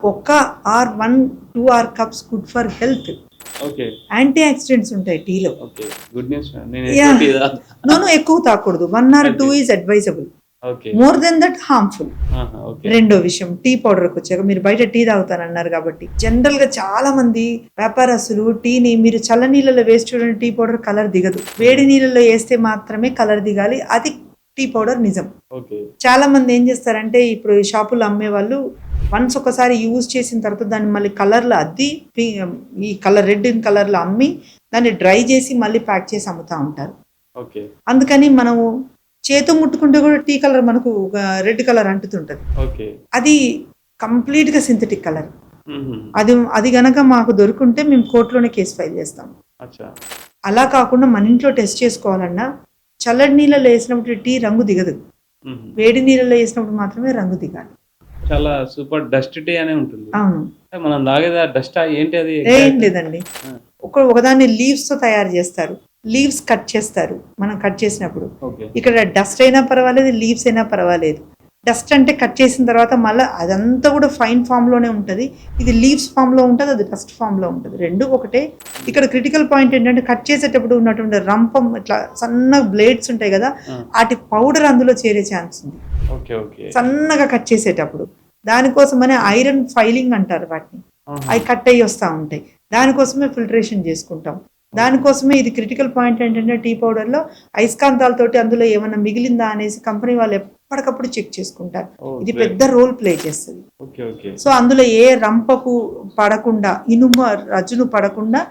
ఒక్క or 1-2 or cups good for health. Okay. Antioxidants ఉంటాయి టీలో. ఓకే. Good news. నేను యాహ్! ఎక్కువ టీ తాగుతా. నో ఎక్కువ తాగకూడదు. 1 or 2 okay. Is advisable. Okay. More than that harmful. ఆహా! ఓకే. రెండో విషయం టీ పౌడర్‌కొచ్చాక మీరు బయట టీ తాగుతానన్నారు కాబట్టి, జనరల్‌గా చాలా మంది వ్యాపారస్తులు టీని మీరు చల్ల నీళ్ళలో వేసి చూడండి టీ పౌడర్ కలర్ దిగదు. వేడి నీళ్ళలో ఏస్తే మాత్రమే కలర్ దిగాలి. అది టీ పౌడర్ నిజం. ఓకే. చాలా మంది ఏం చేస్తారంటే ఇప్పుడు ఈ షాపులో అమ్మేవాళ్ళు వన్స్ ఒకసారి యూజ్ చేసిన తర్వాత దాన్ని మళ్ళీ కలర్‌లో అద్ది ఈ కలర్ రెడ్ కలర్‌లో అమ్మి దాన్ని డ్రై చేసి మళ్ళీ ప్యాక్ చేసి అమ్ముతా ఉంటారు. ఓకే. అందుకని మనము చేతో ముట్టుకుంటే కూడా టీ కలర్ మనకు రెడ్ కలర్ అంటుతుంటది. ఓకే. అది కంప్లీట్‌గా సింథటిక్ కలర్. హుహు. అది గనక మాకు దొరుకుంటే మేము కోర్టులోనే కేసు ఫైల్ చేస్తాం. అచ్చా! అలా కాకుండా మన ఇంట్లో టెస్ట్ చేసుకోవాలన్నా చల్లటి నీళ్ళలో వేసినప్పుడు టీ రంగు దిగదు. హుహు. వేడి నీళ్ళలో వేసినప్పుడు మాత్రమే రంగు దిగాలి. చాలా సూపర్ డస్ట్ టీ అనే ఉంటుంది. అవును. అంటే మనం తాగేది ఆ డస్టా ఏంటి అది ఏం ఎగ్జాక్ట్? లేదండి. ఆ! ఒకదాన్ని లీవ్స్‌తో తయారు చేస్తారు. లీవ్స్ కట్ చేస్తారు. మనం కట్ చేసినప్పుడు. ఓకే. ఇక్కడ డస్ట్ అయినా పర్వాలేదు, లీవ్స్ అయినా పర్వాలేదు. డస్ట్ అంటే కట్ చేసిన తర్వాత మళ్ళా అదంతా కూడా ఫైన్ ఫామ్‌లోనే ఉంటది. ఇది లీవ్స్ ఫామ్‌లో ఉంటది. అది డస్ట్ ఫామ్‌లో ఉంటది. 2 ఒకటే. ఇక్కడ క్రిటికల్ పాయింట్ ఏంటంటే కట్ చేసేటప్పుడు ఉన్నటువంటి రంపం ఇట్లా సన్న బ్లేడ్స్ ఉంటాయి కదా! ఆ! ఆటి పౌడర్ అందులో చేరే ఛాన్స్ ఉంది. ఓకే. ఓకే. సన్నగా కట్ చేసేటప్పుడు. దానికోసమనే ఐరన్ ఫైలింగ్ అంటారు వాటిని. ఆహా! అవి కట్ అయ్యి వస్తా ఉంటాయి. దానికోసమే ఫిల్టరేషన్ చేసుకుంటాం. దానికోసమే ఇది క్రిటికల్ పాయింట్ ఏంటంటే టీ పౌడర్‌లో అయస్కాంతాలతోటి అందులో ఏమన్నా మిగిలిందా అనేసి కంపెనీ వాళ్ళు ఎప్పటికప్పుడు చెక్ చేసుకుంటారు. ఓహ్! ఇది గ్రేట్. పెద్ద రోల్ ప్లే చేస్తది. ఓకే. ఓకే. సో అందులో ఏ రంపకు పడకుండా, ఇనుము రజ్జును పడకుండా